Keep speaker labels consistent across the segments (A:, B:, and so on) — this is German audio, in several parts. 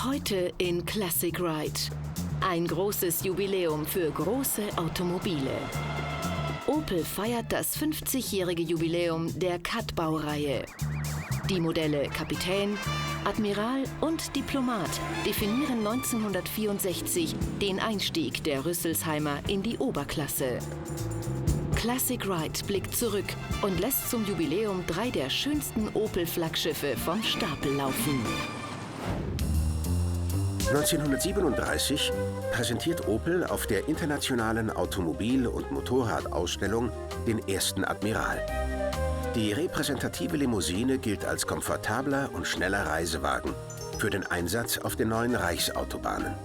A: Heute in Classic Ride. Ein großes Jubiläum für große Automobile. Opel feiert das 50-jährige Jubiläum der Cat-Baureihe. Die Modelle Kapitän, Admiral und Diplomat definieren 1964 den Einstieg der Rüsselsheimer in die Oberklasse. Classic Ride blickt zurück und lässt zum Jubiläum 3 der schönsten Opel-Flaggschiffe vom Stapel laufen.
B: 1937 präsentiert Opel auf der internationalen Automobil- und Motorradausstellung den ersten Admiral. Die repräsentative Limousine gilt als komfortabler und schneller Reisewagen für den Einsatz auf den neuen Reichsautobahnen.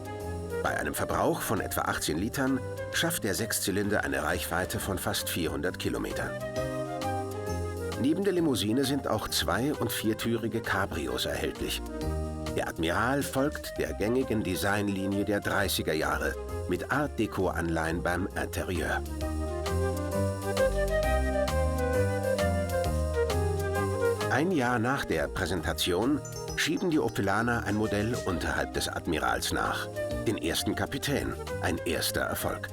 B: Bei einem Verbrauch von etwa 18 Litern schafft der Sechszylinder eine Reichweite von fast 400 Kilometern. Neben der Limousine sind auch zwei- und viertürige Cabrios erhältlich. Der Admiral folgt der gängigen Designlinie der 30er Jahre mit Art-Deco-Anleihen beim Interieur. Ein Jahr nach der Präsentation schieben die Opelaner ein Modell unterhalb des Admirals nach, den ersten Kapitän, ein erster Erfolg.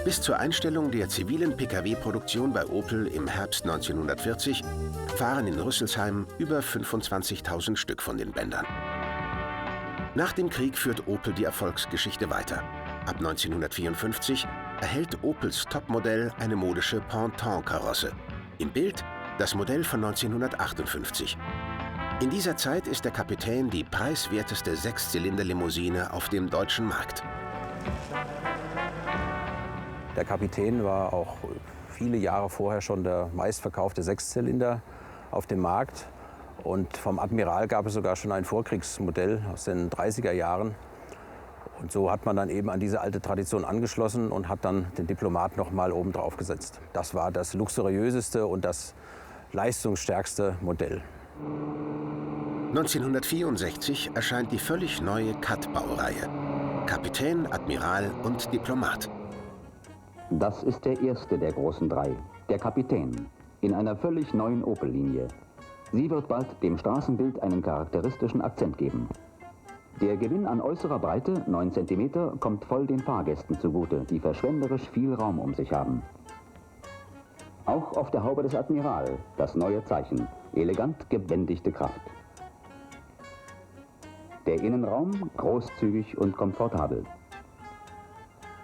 B: Bis zur Einstellung der zivilen Pkw-Produktion bei Opel im Herbst 1940 fahren in Rüsselsheim über 25.000 Stück von den Bändern. Nach dem Krieg führt Opel die Erfolgsgeschichte weiter. Ab 1954 erhält Opels Topmodell eine modische Ponton-Karosse. Im Bild das Modell von 1958. In dieser Zeit ist der Kapitän die preiswerteste Sechszylinder-Limousine auf dem deutschen Markt.
C: Der Kapitän war auch viele Jahre vorher schon der meistverkaufte Sechszylinder auf dem Markt. Und vom Admiral gab es sogar schon ein Vorkriegsmodell aus den 30er Jahren. Und so hat man dann eben an diese alte Tradition angeschlossen und hat dann den Diplomat noch mal oben drauf gesetzt. Das war das luxuriöseste und das leistungsstärkste Modell.
B: 1964 erscheint die völlig neue Cat-Baureihe. Kapitän, Admiral und Diplomat.
D: Das ist der erste der großen drei, der Kapitän, in einer völlig neuen Opel-Linie. Sie wird bald dem Straßenbild einen charakteristischen Akzent geben. Der Gewinn an äußerer Breite, 9 cm, kommt voll den Fahrgästen zugute, die verschwenderisch viel Raum um sich haben. Auch auf der Haube des Admiral, das neue Zeichen, elegant gebändigte Kraft. Der Innenraum großzügig und komfortabel.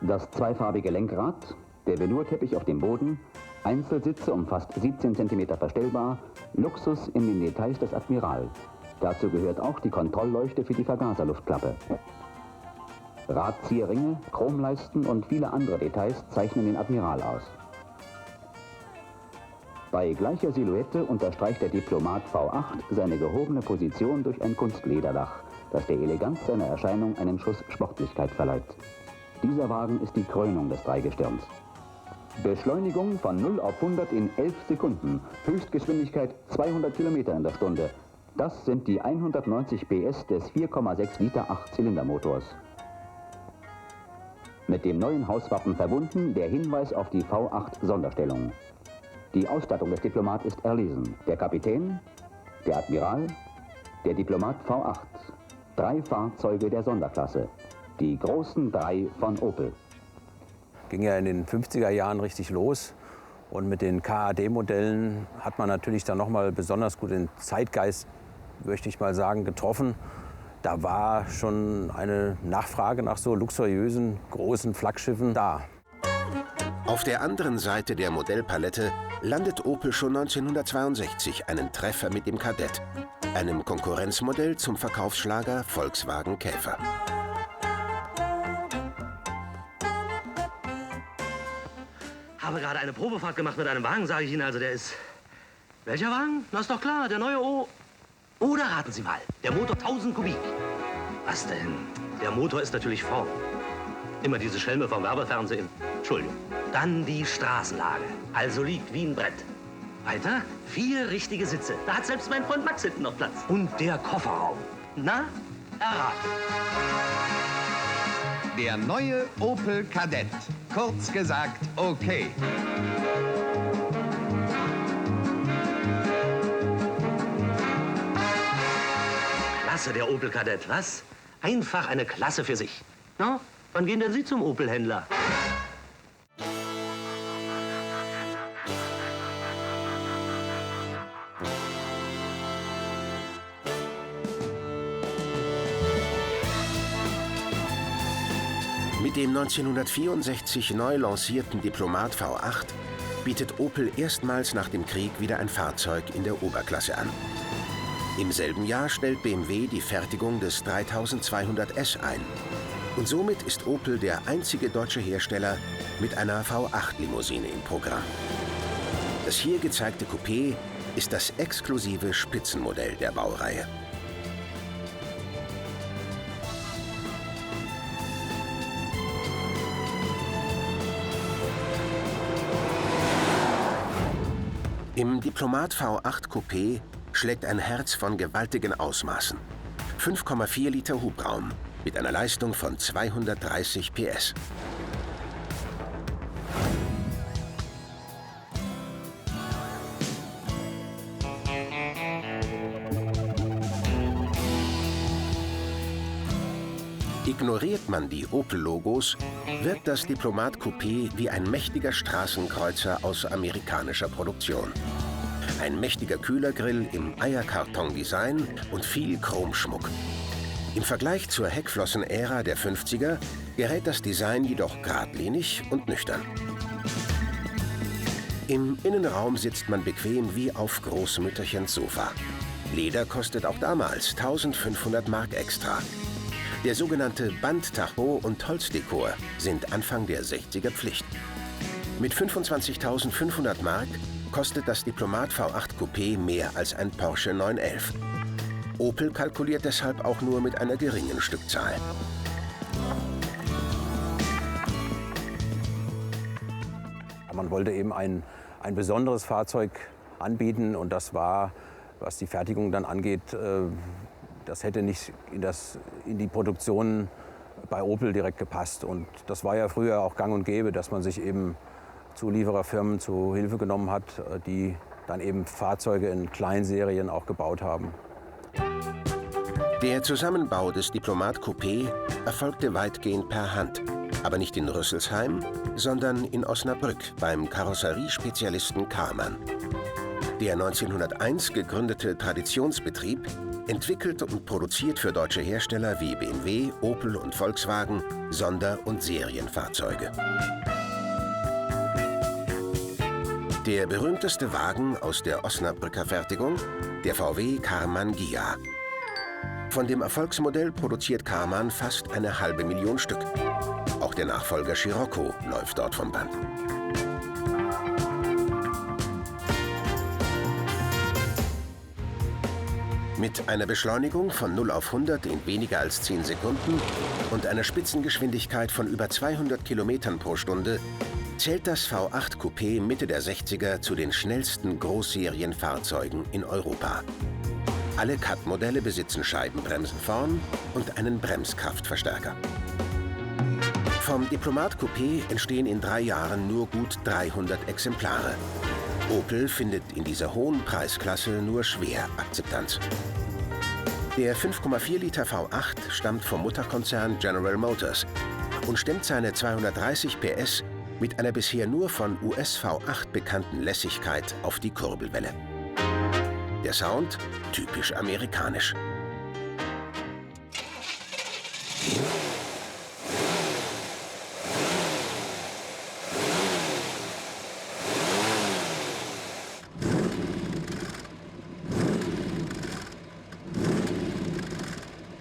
D: Das zweifarbige Lenkrad, der Velourteppich auf dem Boden, Einzelsitze um fast 17 cm verstellbar, Luxus in den Details des Admiral. Dazu gehört auch die Kontrollleuchte für die Vergaserluftklappe. Radzierringe, Chromleisten und viele andere Details zeichnen den Admiral aus. Bei gleicher Silhouette unterstreicht der Diplomat V8 seine gehobene Position durch ein Kunstlederdach, das der Eleganz seiner Erscheinung einen Schuss Sportlichkeit verleiht. Dieser Wagen ist die Krönung des Dreigestirns. Beschleunigung von 0 auf 100 in 11 Sekunden, Höchstgeschwindigkeit 200 km in der Stunde. Das sind die 190 PS des 4,6 Liter 8-Zylinder-Motors. Mit dem neuen Hauswappen verbunden der Hinweis auf die V8-Sonderstellung. Die Ausstattung des Diplomat ist erlesen. Der Kapitän, der Admiral, der Diplomat V8. 3 Fahrzeuge der Sonderklasse. Die großen 3 von Opel.
C: Ging ja in den 50er Jahren richtig los. Und mit den KAD-Modellen hat man natürlich dann noch mal besonders gut den Zeitgeist, möchte ich mal sagen, getroffen. Da war schon eine Nachfrage nach so luxuriösen, großen Flaggschiffen da.
B: Auf der anderen Seite der Modellpalette landet Opel schon 1962 einen Treffer mit dem Kadett, einem Konkurrenzmodell zum Verkaufsschlager Volkswagen Käfer.
E: Habe gerade eine Probefahrt gemacht mit einem Wagen, sage ich Ihnen. Also der ist... Welcher Wagen? Na, ist doch klar, der neue Oder raten Sie mal, der Motor 1000 Kubik. Was denn? Der Motor ist natürlich vorn. Immer diese Schelme vom Werbefernsehen. Entschuldigung. Dann die Straßenlage. Also liegt wie ein Brett. Weiter 4 richtige Sitze. Da hat selbst mein Freund Max hinten noch Platz. Und der Kofferraum. Na, erraten.
F: Der neue Opel Kadett. Kurz gesagt, okay.
E: Klasse, der Opel Kadett, was? Einfach eine Klasse für sich. Na, wann gehen denn Sie zum Opel-Händler?
B: Mit dem 1964 neu lancierten Diplomat V8 bietet Opel erstmals nach dem Krieg wieder ein Fahrzeug in der Oberklasse an. Im selben Jahr stellt BMW die Fertigung des 3200S ein. Und somit ist Opel der einzige deutsche Hersteller mit einer V8-Limousine im Programm. Das hier gezeigte Coupé ist das exklusive Spitzenmodell der Baureihe. Im Diplomat V8 Coupé schlägt ein Herz von gewaltigen Ausmaßen. 5,4 Liter Hubraum mit einer Leistung von 230 PS. Ignoriert man die Opel-Logos, wirkt das Diplomat Coupé wie ein mächtiger Straßenkreuzer aus amerikanischer Produktion. Ein mächtiger Kühlergrill im Eierkarton-Design und viel Chromschmuck. Im Vergleich zur Heckflossen-Ära der 50er gerät das Design jedoch geradlinig und nüchtern. Im Innenraum sitzt man bequem wie auf Großmütterchens Sofa. Leder kostet auch damals 1500 Mark extra. Der sogenannte Bandtacho und Holzdekor sind Anfang der 60er Pflicht. Mit 25.500 Mark kostet das Diplomat V8 Coupé mehr als ein Porsche 911. Opel kalkuliert deshalb auch nur mit einer geringen Stückzahl.
C: Man wollte eben ein besonderes Fahrzeug anbieten und das war, was die Fertigung dann angeht, das hätte nicht in die Produktion bei Opel direkt gepasst. Und das war ja früher auch gang und gäbe, dass man sich eben Zuliefererfirmen zu Hilfe genommen hat, die dann eben Fahrzeuge in Kleinserien auch gebaut haben.
B: Der Zusammenbau des Diplomat Coupé erfolgte weitgehend per Hand. Aber nicht in Rüsselsheim, sondern in Osnabrück beim Karosseriespezialisten Karmann. Der 1901 gegründete Traditionsbetrieb entwickelt und produziert für deutsche Hersteller wie BMW, Opel und Volkswagen Sonder- und Serienfahrzeuge. Der berühmteste Wagen aus der Osnabrücker Fertigung, der VW Karmann Ghia. Von dem Erfolgsmodell produziert Karmann fast 500.000 Stück. Auch der Nachfolger Scirocco läuft dort vom Band. Mit einer Beschleunigung von 0 auf 100 in weniger als 10 Sekunden und einer Spitzengeschwindigkeit von über 200 Kilometern pro Stunde zählt das V8 Coupé Mitte der 60er zu den schnellsten Großserienfahrzeugen in Europa. Alle Cut-Modelle besitzen Scheibenbremsen vorn und einen Bremskraftverstärker. Vom Diplomat Coupé entstehen in 3 Jahren nur gut 300 Exemplare. Opel findet in dieser hohen Preisklasse nur schwer Akzeptanz. Der 5,4 Liter V8 stammt vom Mutterkonzern General Motors und stemmt seine 230 PS mit einer bisher nur von US V8 bekannten Lässigkeit auf die Kurbelwelle. Der Sound typisch amerikanisch.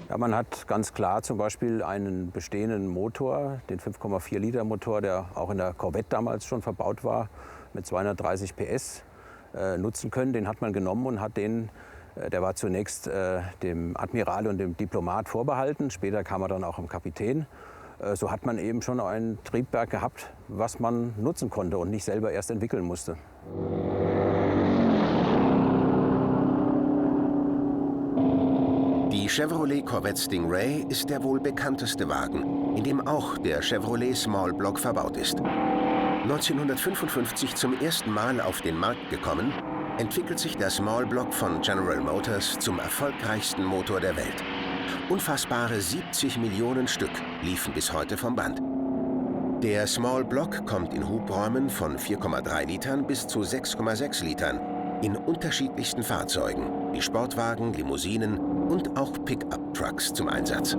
C: Ja, man hat ganz klar zum Beispiel einen bestehenden Motor, den 5,4 Liter Motor, der auch in der Corvette damals schon verbaut war, mit 230 PS nutzen können. Den hat man genommen und hat den, der war zunächst dem Admiral und dem Diplomat vorbehalten, später kam er dann auch im Kapitän. So hat man eben schon ein Triebwerk gehabt, was man nutzen konnte und nicht selber erst entwickeln musste.
B: Die Die Chevrolet Corvette Stingray ist der wohl bekannteste Wagen, in dem auch der Chevrolet Small Block verbaut ist. 1955 zum ersten Mal auf den Markt gekommen, entwickelt sich der Small Block von General Motors zum erfolgreichsten Motor der Welt. Unfassbare 70 Millionen Stück liefen bis heute vom Band. Der Small Block kommt in Hubräumen von 4,3 Litern bis zu 6,6 Litern in unterschiedlichsten Fahrzeugen, wie Sportwagen, Limousinen und auch Pickup-Trucks zum Einsatz.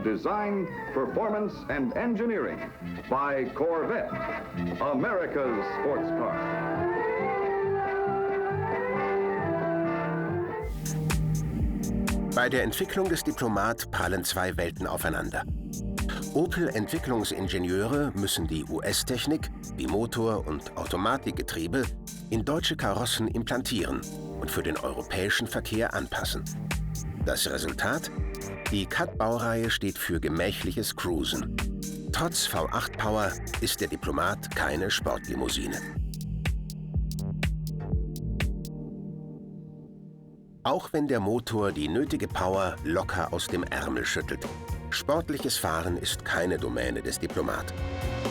G: Design, Performance and Engineering by Corvette, America's sports car.
B: Bei der Entwicklung des Diplomat prallen zwei Welten aufeinander. Opel-Entwicklungsingenieure müssen die US-Technik, wie Motor- und Automatikgetriebe, in deutsche Karossen implantieren und für den europäischen Verkehr anpassen. Das Resultat? Die Cat-Baureihe steht für gemächliches Cruisen. Trotz V8-Power ist der Diplomat keine Sportlimousine. Auch wenn der Motor die nötige Power locker aus dem Ärmel schüttelt. Sportliches Fahren ist keine Domäne des Diplomat.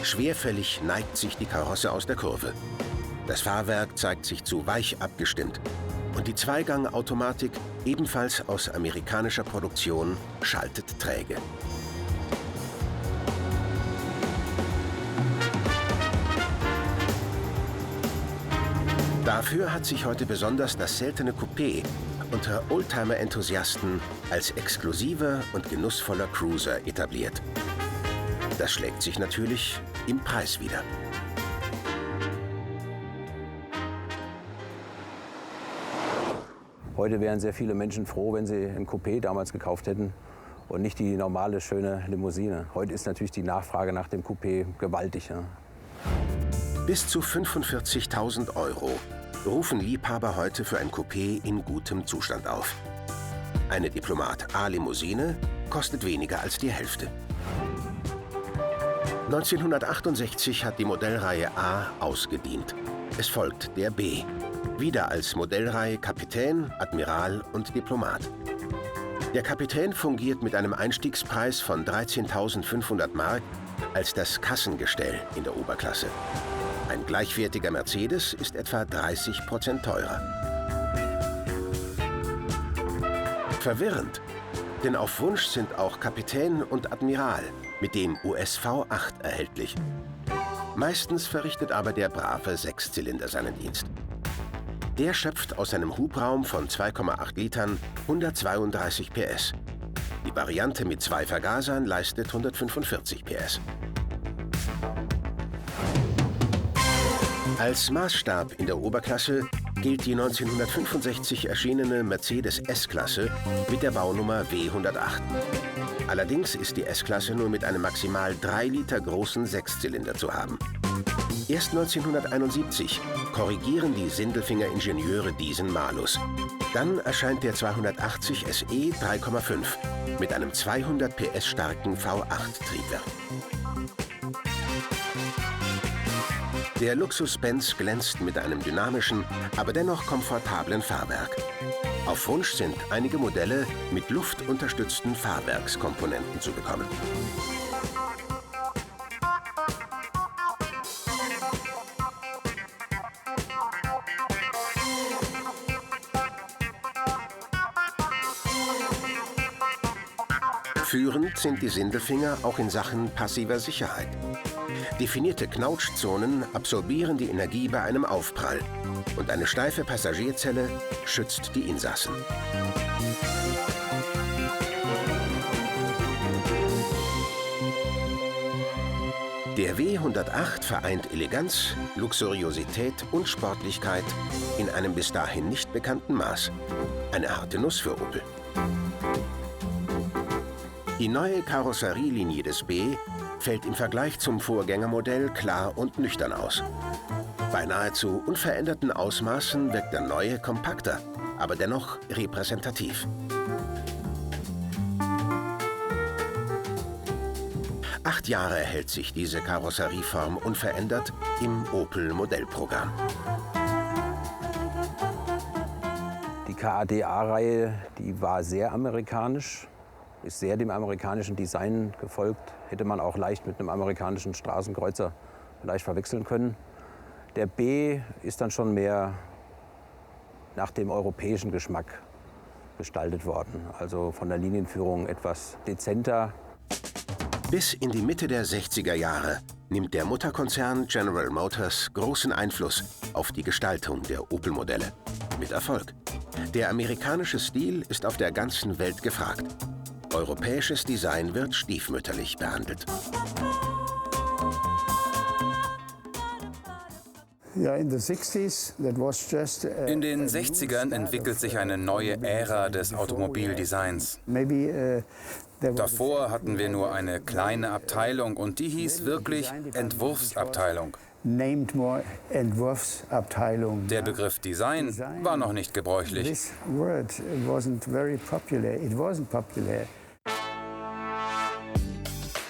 B: Schwerfällig neigt sich die Karosse aus der Kurve. Das Fahrwerk zeigt sich zu weich abgestimmt. Und die Zweigang-Automatik, ebenfalls aus amerikanischer Produktion, schaltet träge. Dafür hat sich heute besonders das seltene Coupé unter Oldtimer-Enthusiasten als exklusiver und genussvoller Cruiser etabliert. Das schlägt sich natürlich im Preis wider.
C: Heute wären sehr viele Menschen froh, wenn sie ein Coupé damals gekauft hätten und nicht die normale, schöne Limousine. Heute ist natürlich die Nachfrage nach dem Coupé gewaltig. Ja.
B: Bis zu 45.000 € rufen Liebhaber heute für ein Coupé in gutem Zustand auf. Eine Diplomat A-Limousine kostet weniger als die Hälfte. 1968 hat die Modellreihe A ausgedient. Es folgt der B. Wieder als Modellreihe Kapitän, Admiral und Diplomat. Der Kapitän fungiert mit einem Einstiegspreis von 13.500 Mark als das Kassengestell in der Oberklasse. Ein gleichwertiger Mercedes ist etwa 30% teurer. Verwirrend, denn auf Wunsch sind auch Kapitän und Admiral mit dem USV 8 erhältlich. Meistens verrichtet aber der brave Sechszylinder seinen Dienst. Der schöpft aus seinem Hubraum von 2,8 Litern 132 PS. Die Variante mit 2 Vergasern leistet 145 PS. Als Maßstab in der Oberklasse gilt die 1965 erschienene Mercedes S-Klasse mit der Baunummer W108. Allerdings ist die S-Klasse nur mit einem maximal 3 Liter großen Sechszylinder zu haben. Erst 1971 korrigieren die Sindelfinger-Ingenieure diesen Malus. Dann erscheint der 280 SE 3,5 mit einem 200 PS starken V8-Triebwerk. Der Luxus-Benz glänzt mit einem dynamischen, aber dennoch komfortablen Fahrwerk. Auf Wunsch sind einige Modelle mit luftunterstützten Fahrwerkskomponenten zu bekommen. Führend sind die Sindelfinger auch in Sachen passiver Sicherheit. Definierte Knautschzonen absorbieren die Energie bei einem Aufprall und eine steife Passagierzelle schützt die Insassen. Der W108 vereint Eleganz, Luxuriosität und Sportlichkeit in einem bis dahin nicht bekannten Maß. Eine harte Nuss für Opel. Die neue Karosserielinie des B fällt im Vergleich zum Vorgängermodell klar und nüchtern aus. Bei nahezu unveränderten Ausmaßen wirkt der neue kompakter, aber dennoch repräsentativ. 8 Jahre hält sich diese Karosserieform unverändert im Opel-Modellprogramm.
C: Die KADA-Reihe, die war sehr amerikanisch, ist sehr dem amerikanischen Design gefolgt. Hätte man auch leicht mit einem amerikanischen Straßenkreuzer vielleicht verwechseln können. Der B ist dann schon mehr nach dem europäischen Geschmack gestaltet worden. Also von der Linienführung etwas dezenter.
B: Bis in die Mitte der 60er Jahre nimmt der Mutterkonzern General Motors großen Einfluss auf die Gestaltung der Opel-Modelle. Mit Erfolg. Der amerikanische Stil ist auf der ganzen Welt gefragt. Europäisches Design wird stiefmütterlich behandelt.
H: In den 60ern entwickelt sich eine neue Ära des Automobildesigns. Davor hatten wir nur eine kleine Abteilung und die hieß wirklich Entwurfsabteilung. Der Begriff Design war noch nicht gebräuchlich.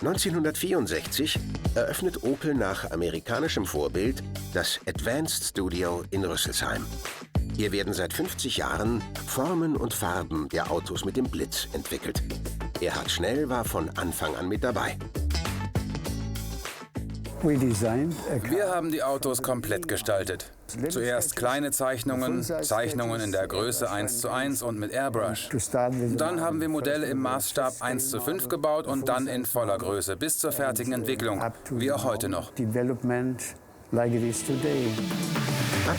B: 1964 eröffnet Opel nach amerikanischem Vorbild das Advanced Studio in Rüsselsheim. Hier werden seit 50 Jahren Formen und Farben der Autos mit dem Blitz entwickelt. Erhard Schnell war von Anfang an mit dabei.
I: Wir haben die Autos komplett gestaltet. Zuerst kleine Zeichnungen, Zeichnungen in der Größe 1:1 und mit Airbrush. Dann haben wir Modelle im Maßstab 1:5 gebaut und dann in voller Größe bis zur fertigen Entwicklung, wie auch heute noch.
B: Ab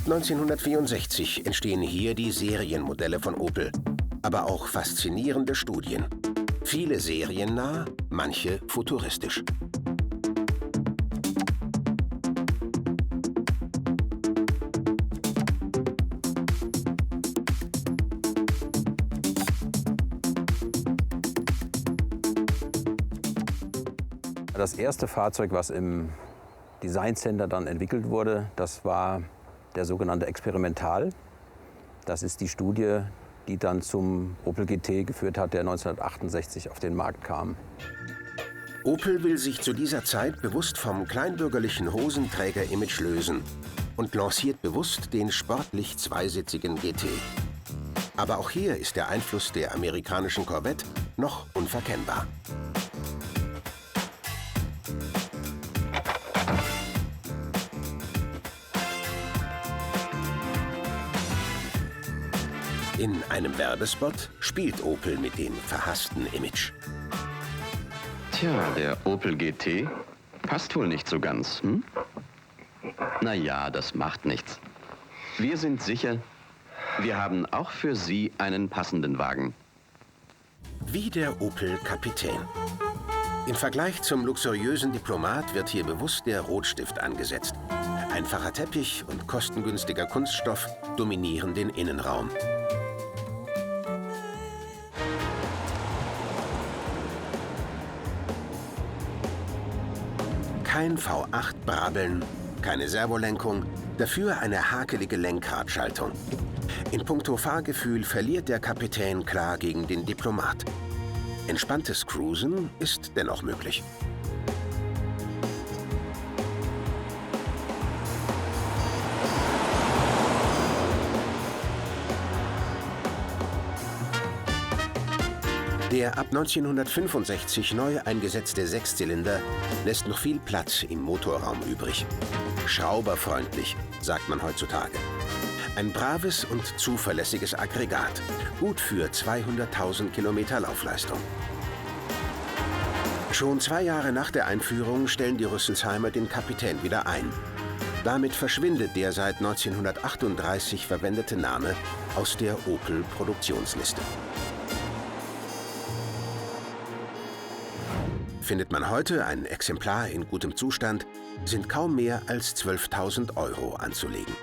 B: 1964 entstehen hier die Serienmodelle von Opel, aber auch faszinierende Studien. Viele seriennah, manche futuristisch.
C: Das erste Fahrzeug, was im Design Center dann entwickelt wurde, das war der sogenannte Experimental. Das ist die Studie, die dann zum Opel GT geführt hat, der 1968 auf den Markt kam.
B: Opel will sich zu dieser Zeit bewusst vom kleinbürgerlichen Hosenträger-Image lösen und lanciert bewusst den sportlich zweisitzigen GT. Aber auch hier ist der Einfluss der amerikanischen Corvette noch unverkennbar. In einem Werbespot spielt Opel mit dem verhassten Image.
J: Tja, der Opel GT passt wohl nicht so ganz, hm? Na ja, das macht nichts. Wir sind sicher, wir haben auch für Sie einen passenden Wagen.
B: Wie der Opel Kapitän. Im Vergleich zum luxuriösen Diplomat wird hier bewusst der Rotstift angesetzt. Einfacher Teppich und kostengünstiger Kunststoff dominieren den Innenraum. Kein V8-Brabeln, keine Servolenkung, dafür eine hakelige Lenkradschaltung. In puncto Fahrgefühl verliert der Kapitän klar gegen den Diplomat. Entspanntes Cruisen ist dennoch möglich. Der ab 1965 neu eingesetzte Sechszylinder lässt noch viel Platz im Motorraum übrig. Schrauberfreundlich, sagt man heutzutage. Ein braves und zuverlässiges Aggregat, gut für 200.000 Kilometer Laufleistung. Schon 2 Jahre nach der Einführung stellen die Rüsselsheimer den Kapitän wieder ein. Damit verschwindet der seit 1938 verwendete Name aus der Opel-Produktionsliste. Findet man heute ein Exemplar in gutem Zustand, sind kaum mehr als 12.000 € anzulegen.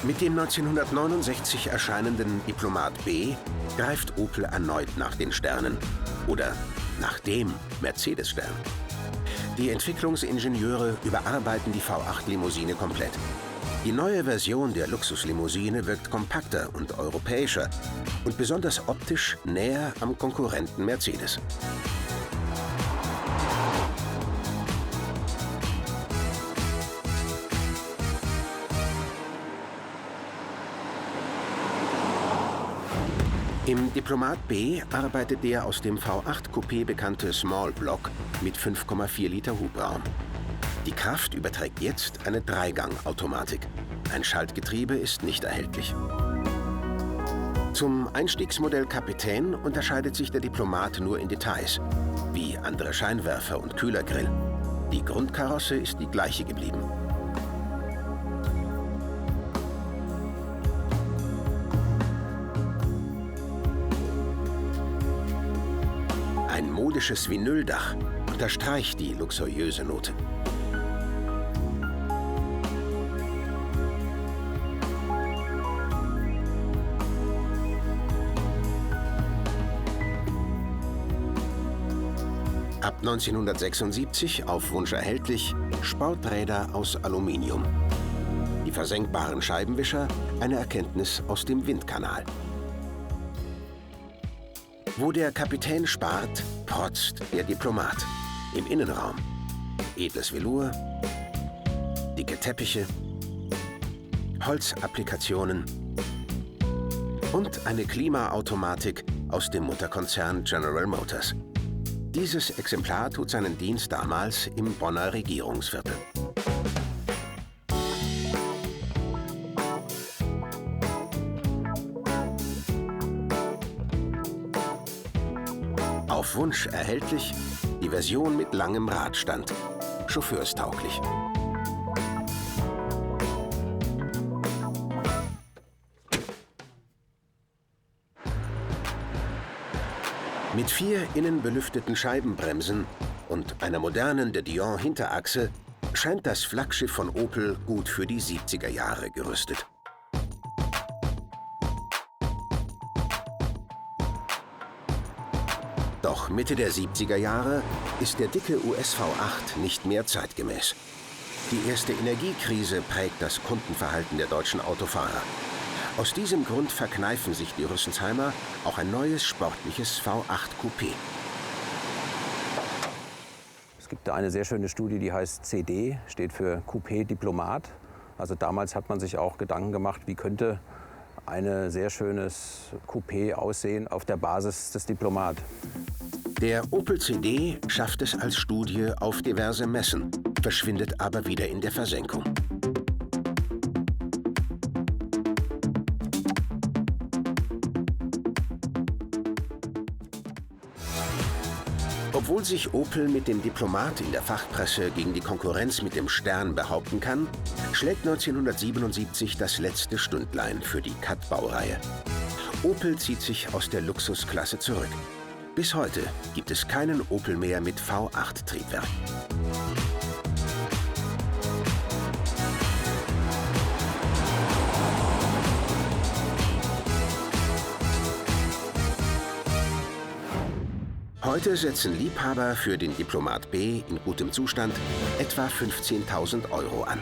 B: Mit dem 1969 erscheinenden Diplomat B greift Opel erneut nach den Sternen oder nach dem Mercedes-Stern. Die Entwicklungsingenieure überarbeiten die V8-Limousine komplett. Die neue Version der Luxuslimousine wirkt kompakter und europäischer und besonders optisch näher am Konkurrenten Mercedes. Im Diplomat B arbeitet der aus dem V8 Coupé bekannte Small Block mit 5,4 Liter Hubraum. Die Kraft überträgt jetzt eine Dreigang-Automatik. Ein Schaltgetriebe ist nicht erhältlich. Zum Einstiegsmodell Kapitän unterscheidet sich der Diplomat nur in Details, wie andere Scheinwerfer und Kühlergrill. Die Grundkarosse ist die gleiche geblieben. Ein modisches Vinyldach unterstreicht die luxuriöse Note. Ab 1976 auf Wunsch erhältlich Sporträder aus Aluminium. Die versenkbaren Scheibenwischer eine Erkenntnis aus dem Windkanal. Wo der Kapitän spart, protzt der Diplomat. Im Innenraum edles Velour, dicke Teppiche, Holzapplikationen und eine Klimaautomatik aus dem Mutterkonzern General Motors. Dieses Exemplar tut seinen Dienst damals im Bonner Regierungsviertel. Auf Wunsch erhältlich die Version mit langem Radstand, chauffeurstauglich. Mit 4 innen belüfteten Scheibenbremsen und einer modernen De Dion Hinterachse scheint das Flaggschiff von Opel gut für die 70er Jahre gerüstet. Doch Mitte der 70er Jahre ist der dicke US V8 nicht mehr zeitgemäß. Die erste Energiekrise prägt das Kundenverhalten der deutschen Autofahrer. Aus diesem Grund verkneifen sich die Rüssensheimer auch ein neues sportliches V8 Coupé.
C: Es gibt da eine sehr schöne Studie, die heißt CD, steht für Coupé Diplomat. Also damals hat man sich auch Gedanken gemacht, wie könnte ein sehr schönes Coupé aussehen auf der Basis des Diplomat.
B: Der Opel CD schafft es als Studie auf diverse Messen, verschwindet aber wieder in der Versenkung. Obwohl sich Opel mit dem Diplomat in der Fachpresse gegen die Konkurrenz mit dem Stern behaupten kann, schlägt 1977 das letzte Stündlein für die Cat-Baureihe. Opel zieht sich aus der Luxusklasse zurück. Bis heute gibt es keinen Opel mehr mit V8-Triebwerk. Heute setzen Liebhaber für den Diplomat B in gutem Zustand etwa 15.000 € an.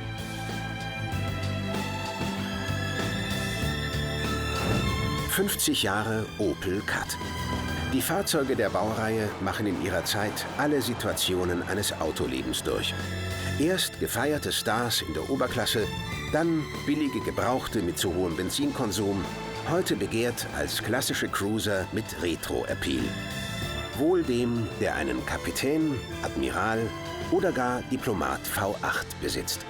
B: »50 Jahre Opel Cat«. Die Fahrzeuge der Baureihe machen in ihrer Zeit alle Situationen eines Autolebens durch. Erst gefeierte Stars in der Oberklasse, dann billige Gebrauchte mit zu hohem Benzinkonsum, heute begehrt als klassische Cruiser mit Retro-Appeal. Wohl dem, der einen Kapitän, Admiral oder gar Diplomat V8 besitzt.